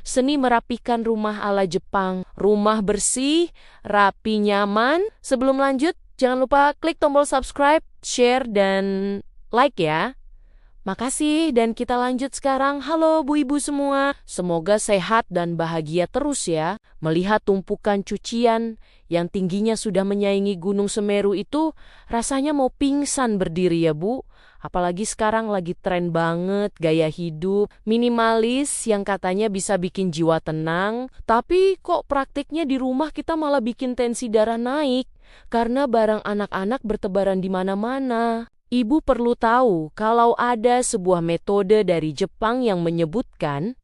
Seni merapikan rumah ala Jepang. Rumah bersih, rapi, nyaman. Sebelum lanjut, jangan lupa klik tombol subscribe, share, dan like ya. Makasih, dan kita lanjut sekarang. Halo Bu Ibu semua, semoga sehat dan bahagia terus ya. Melihat tumpukan cucian yang tingginya sudah menyaingi Gunung Semeru itu, rasanya mau pingsan berdiri ya Bu. Apalagi sekarang lagi tren banget gaya hidup minimalis yang katanya bisa bikin jiwa tenang. Tapi kok praktiknya di rumah kita malah bikin tensi darah naik karena barang anak-anak bertebaran di mana-mana. Ibu perlu tahu kalau ada sebuah metode dari Jepang yang menyebutkan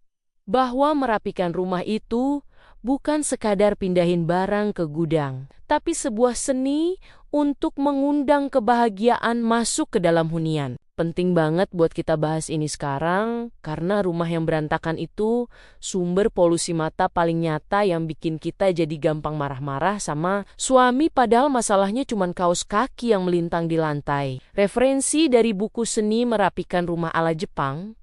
bahwa merapikan rumah itu bukan sekadar pindahin barang ke gudang, tapi sebuah seni untuk mengundang kebahagiaan masuk ke dalam hunian. Penting banget buat kita bahas ini sekarang, karena rumah yang berantakan itu sumber polusi mata paling nyata yang bikin kita jadi gampang marah-marah sama suami padahal masalahnya cuma kaos kaki yang melintang di lantai. Referensi dari buku Seni Merapikan Rumah ala Jepang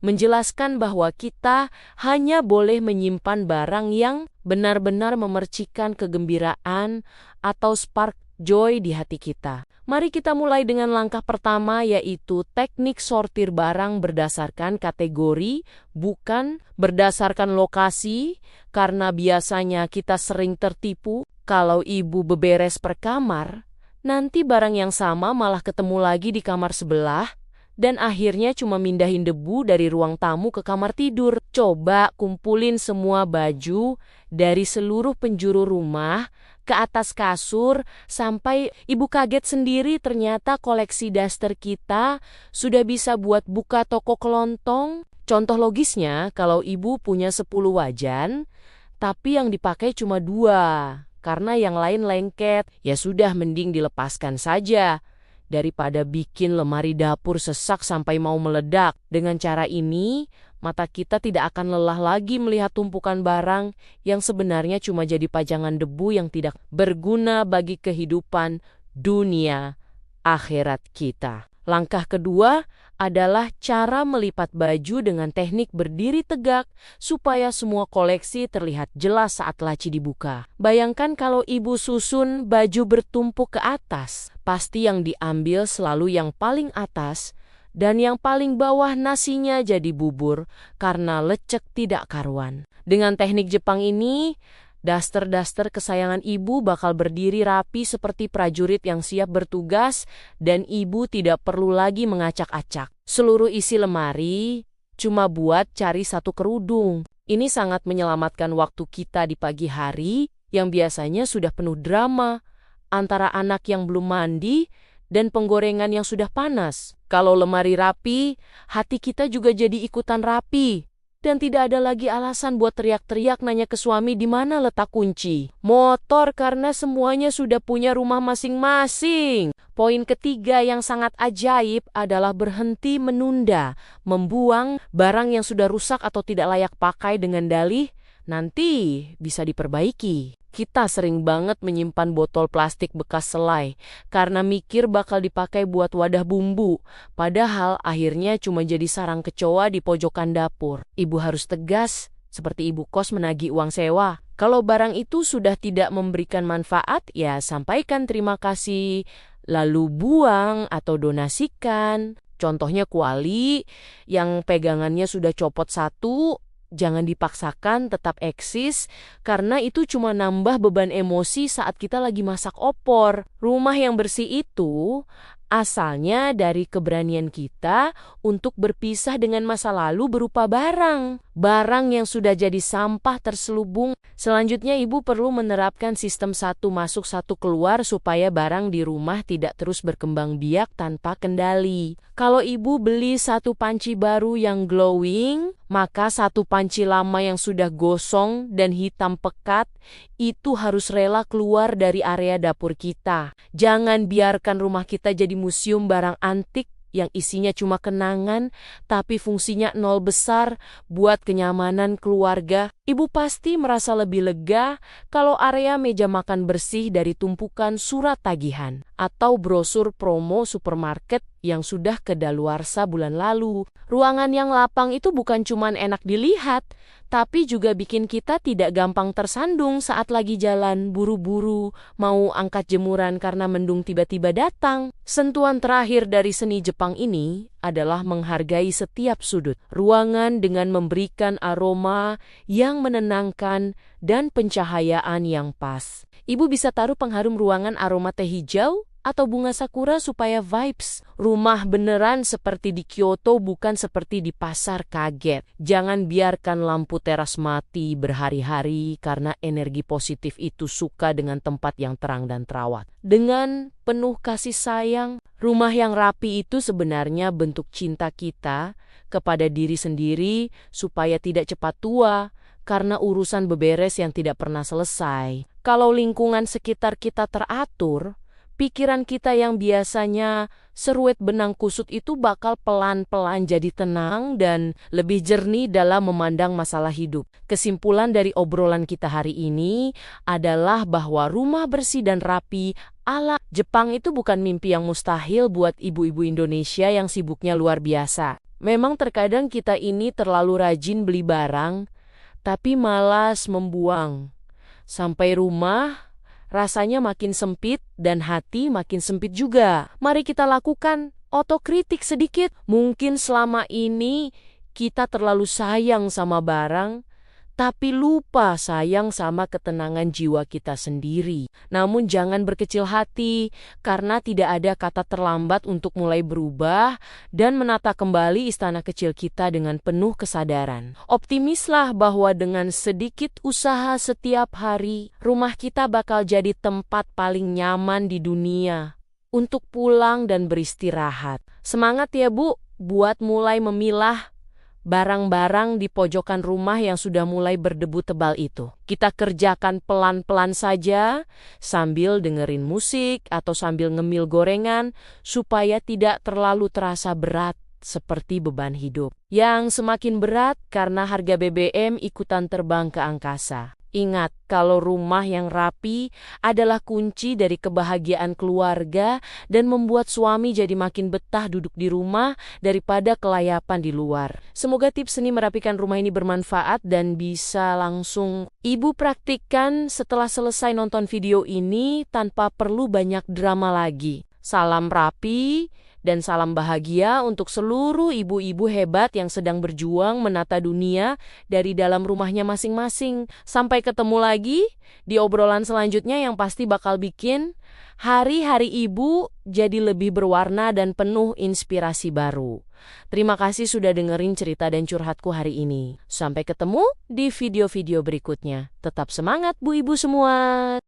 menjelaskan bahwa kita hanya boleh menyimpan barang yang benar-benar memercikan kegembiraan atau spark joy di hati kita. Mari kita mulai dengan langkah pertama, yaitu teknik sortir barang berdasarkan kategori, bukan berdasarkan lokasi, karena biasanya kita sering tertipu. Kalau ibu beberes per kamar, nanti barang yang sama malah ketemu lagi di kamar sebelah, dan akhirnya cuma mindahin debu dari ruang tamu ke kamar tidur. Coba kumpulin semua baju dari seluruh penjuru rumah ke atas kasur sampai ibu kaget sendiri ternyata koleksi daster kita sudah bisa buat buka toko kelontong. Contoh logisnya, kalau ibu punya 10 wajan, tapi yang dipakai cuma 2, karena yang lain lengket, ya sudah mending dilepaskan saja daripada bikin lemari dapur sesak sampai mau meledak. Dengan cara ini, mata kita tidak akan lelah lagi melihat tumpukan barang yang sebenarnya cuma jadi pajangan debu yang tidak berguna bagi kehidupan dunia akhirat kita. Langkah kedua adalah cara melipat baju dengan teknik berdiri tegak supaya semua koleksi terlihat jelas saat laci dibuka. Bayangkan kalau ibu susun baju bertumpuk ke atas, pasti yang diambil selalu yang paling atas dan yang paling bawah nasinya jadi bubur karena lecek tidak karuan. Dengan teknik Jepang ini, daster-daster kesayangan ibu bakal berdiri rapi seperti prajurit yang siap bertugas dan ibu tidak perlu lagi mengacak-acak seluruh isi lemari cuma buat cari satu kerudung. Ini sangat menyelamatkan waktu kita di pagi hari yang biasanya sudah penuh drama antara anak yang belum mandi dan penggorengan yang sudah panas. Kalau lemari rapi, hati kita juga jadi ikutan rapi. Dan tidak ada lagi alasan buat teriak-teriak nanya ke suami di mana letak kunci motor karena semuanya sudah punya rumah masing-masing. Poin ketiga yang sangat ajaib adalah berhenti menunda, membuang barang yang sudah rusak atau tidak layak pakai dengan dalih nanti bisa diperbaiki. Kita sering banget menyimpan botol plastik bekas selai karena mikir bakal dipakai buat wadah bumbu. Padahal akhirnya cuma jadi sarang kecoa di pojokan dapur. Ibu harus tegas seperti ibu kos menagih uang sewa. Kalau barang itu sudah tidak memberikan manfaat, ya sampaikan terima kasih, lalu buang atau donasikan. Contohnya kuali yang pegangannya sudah copot satu, jangan dipaksakan tetap eksis karena itu cuma nambah beban emosi saat kita lagi masak opor. Rumah yang bersih itu asalnya dari keberanian kita untuk berpisah dengan masa lalu berupa barang. Barang yang sudah jadi sampah terselubung. Selanjutnya ibu perlu menerapkan sistem satu masuk satu keluar supaya barang di rumah tidak terus berkembang biak tanpa kendali. Kalau ibu beli satu panci baru yang glowing, maka satu panci lama yang sudah gosong dan hitam pekat itu harus rela keluar dari area dapur kita. Jangan biarkan rumah kita jadi museum barang antik yang isinya cuma kenangan, tapi fungsinya nol besar buat kenyamanan keluarga. Ibu pasti merasa lebih lega kalau area meja makan bersih dari tumpukan surat tagihan atau brosur promo supermarket yang sudah kedaluarsa bulan lalu. Ruangan yang lapang itu bukan cuma enak dilihat, tapi juga bikin kita tidak gampang tersandung saat lagi jalan buru-buru, mau angkat jemuran karena mendung tiba-tiba datang. Sentuhan terakhir dari seni Jepang ini adalah menghargai setiap sudut ruangan dengan memberikan aroma yang menenangkan dan pencahayaan yang pas. Ibu bisa taruh pengharum ruangan aroma teh hijau atau bunga sakura supaya vibes rumah beneran seperti di Kyoto, bukan seperti di pasar kaget. Jangan biarkan lampu teras mati berhari-hari karena energi positif itu suka dengan tempat yang terang dan terawat. Dengan penuh kasih sayang, rumah yang rapi itu sebenarnya bentuk cinta kita kepada diri sendiri supaya tidak cepat tua karena urusan beberes yang tidak pernah selesai. Kalau lingkungan sekitar kita teratur, pikiran kita yang biasanya seruit benang kusut itu bakal pelan-pelan jadi tenang dan lebih jernih dalam memandang masalah hidup. Kesimpulan dari obrolan kita hari ini adalah bahwa rumah bersih dan rapi ala Jepang itu bukan mimpi yang mustahil buat ibu-ibu Indonesia yang sibuknya luar biasa. Memang terkadang kita ini terlalu rajin beli barang, tapi malas membuang. Sampai rumah rasanya makin sempit dan hati makin sempit juga. Mari kita lakukan otokritik sedikit. Mungkin selama ini kita terlalu sayang sama barang, tapi lupa sayang sama ketenangan jiwa kita sendiri. Namun jangan berkecil hati, karena tidak ada kata terlambat untuk mulai berubah dan menata kembali istana kecil kita dengan penuh kesadaran. Optimislah bahwa dengan sedikit usaha setiap hari, rumah kita bakal jadi tempat paling nyaman di dunia untuk pulang dan beristirahat. Semangat ya Bu, buat mulai memilah barang-barang di pojokan rumah yang sudah mulai berdebu tebal itu. Kita kerjakan pelan-pelan saja sambil dengerin musik atau sambil ngemil gorengan supaya tidak terlalu terasa berat seperti beban hidup yang semakin berat karena harga BBM ikutan terbang ke angkasa. Ingat, kalau rumah yang rapi adalah kunci dari kebahagiaan keluarga dan membuat suami jadi makin betah duduk di rumah daripada kelayapan di luar. Semoga tips seni merapikan rumah ini bermanfaat dan bisa langsung Ibu praktikkan setelah selesai nonton video ini tanpa perlu banyak drama lagi. Salam rapi dan salam bahagia untuk seluruh ibu-ibu hebat yang sedang berjuang menata dunia dari dalam rumahnya masing-masing. Sampai ketemu lagi di obrolan selanjutnya yang pasti bakal bikin hari-hari ibu jadi lebih berwarna dan penuh inspirasi baru. Terima kasih sudah dengerin cerita dan curhatku hari ini. Sampai ketemu di video-video berikutnya. Tetap semangat Bu Ibu semua.